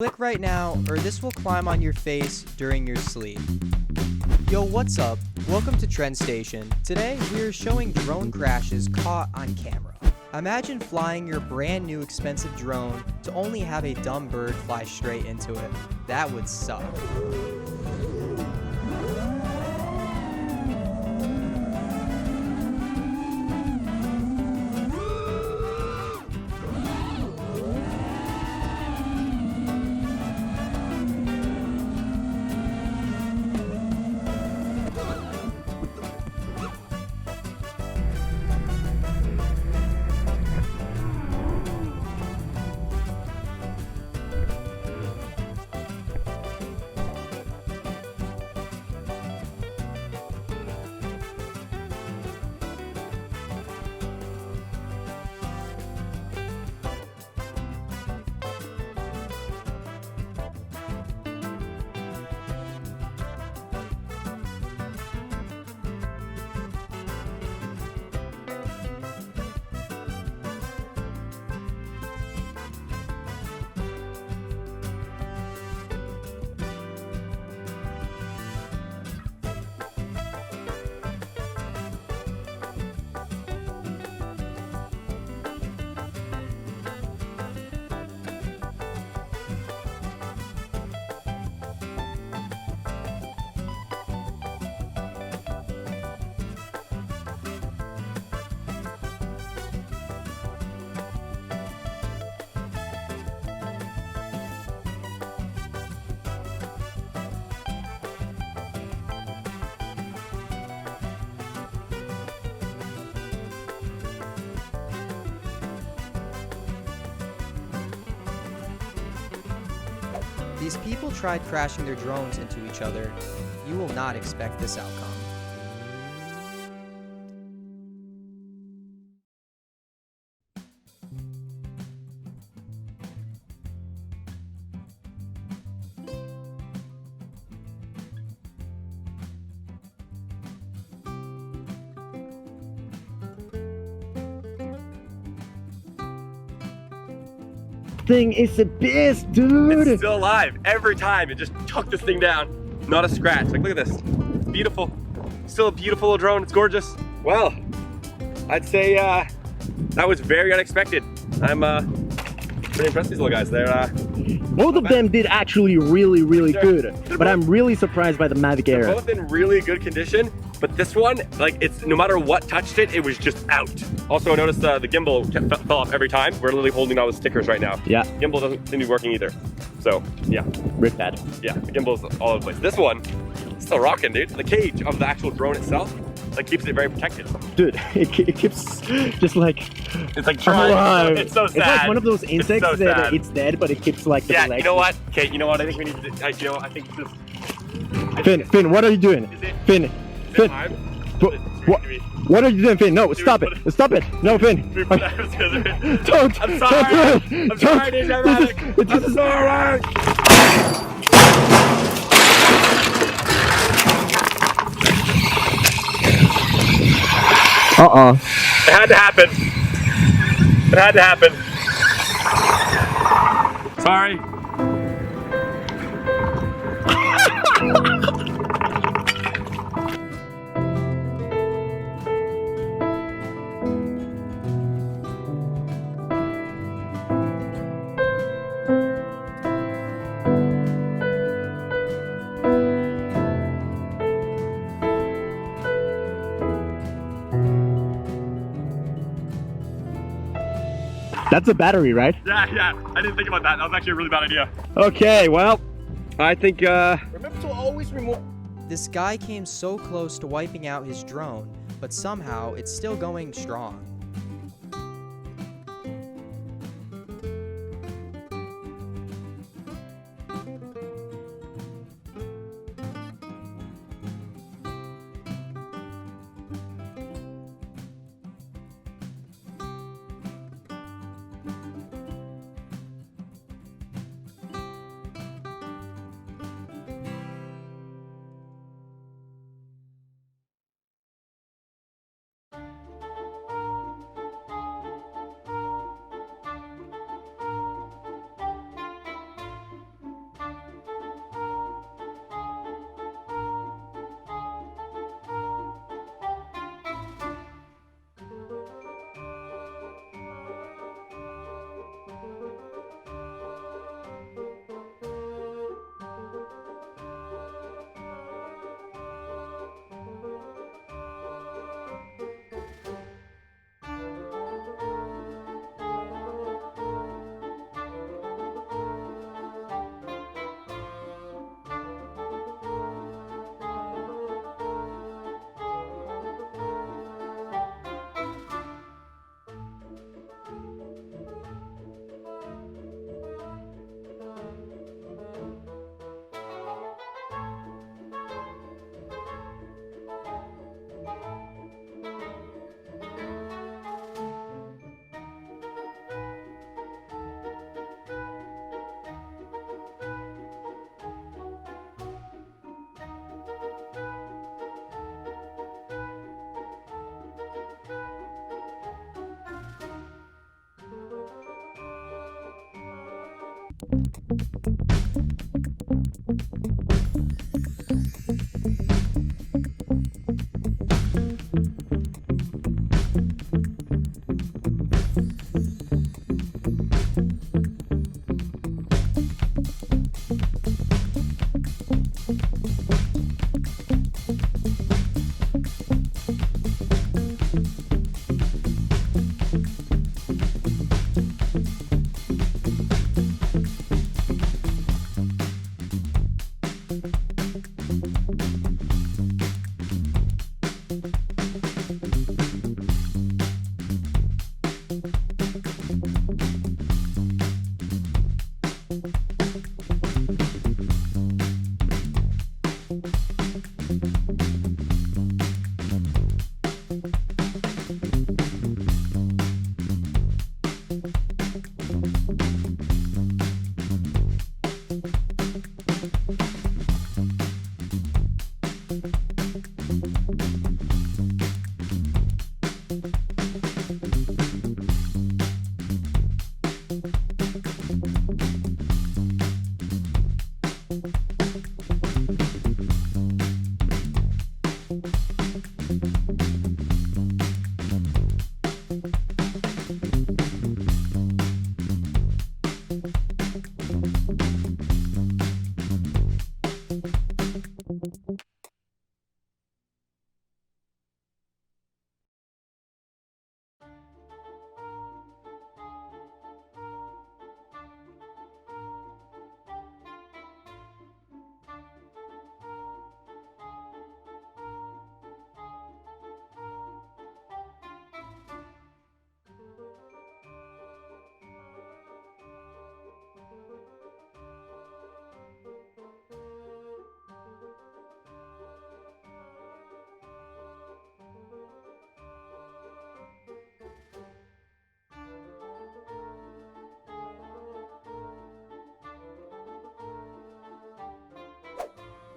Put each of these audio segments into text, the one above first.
Click right now, or this will climb on your face during your sleep. Yo, what's up? Welcome to Trend Station. Today, we are showing drone crashes caught on camera. Imagine flying your brand new expensive drone to only have a dumb bird fly straight into it. That would suck. These people tried crashing their drones into each other. You will not expect this outcome. Thing is the best, dude. It's still alive every time. It just took this thing down. Not a scratch. Like, look at this. It's beautiful. Still a beautiful little drone. It's gorgeous. Well, I'd say that was very unexpected. I'm pretty impressed with these little guys. They're both of them did actually really good. But I'm really surprised by the Mavic Air. They're both in really good condition. But this one, like, it's no matter what touched it, it was just out. Also, notice the gimbal fell off every time. We're literally holding all the stickers right now. Yeah. Gimbal doesn't seem to be working either. So, yeah. Rip that. Yeah, the gimbal's all over the place. This one, still rocking, dude. The cage of the actual drone itself, like, keeps it very protected. Dude, it keeps just like... It's like trying. It's so sad. It's like one of those insects so that it's dead, but it keeps like the legs. You know what? Okay, you know what? I think we need to, you know, I think this... Finn, what are you doing? Finn. What are you doing, Finn? No, stop it. Stop it. No, Finn. Don't. I'm sorry. I'm sorry, dude. I'm sorry. It had to happen. It had to happen. Sorry. That's a battery, right? Yeah. I didn't think about that. That was actually a really bad idea. Okay, well, I think, Remember to always remove... This guy came so close to wiping out his drone, but somehow it's still going strong.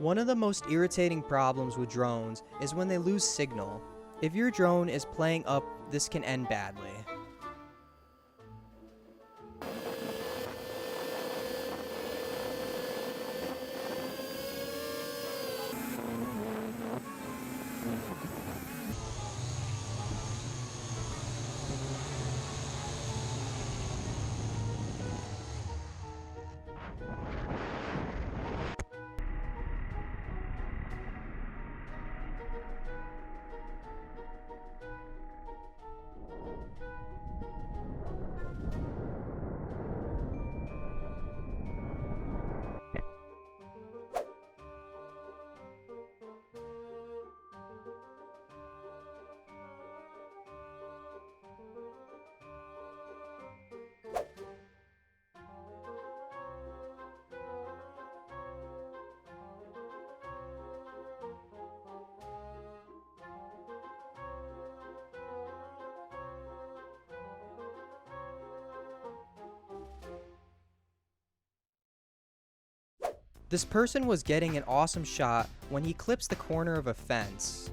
One of the most irritating problems with drones is when they lose signal. If your drone is playing up, this can end badly. This person was getting an awesome shot when he clips the corner of a fence.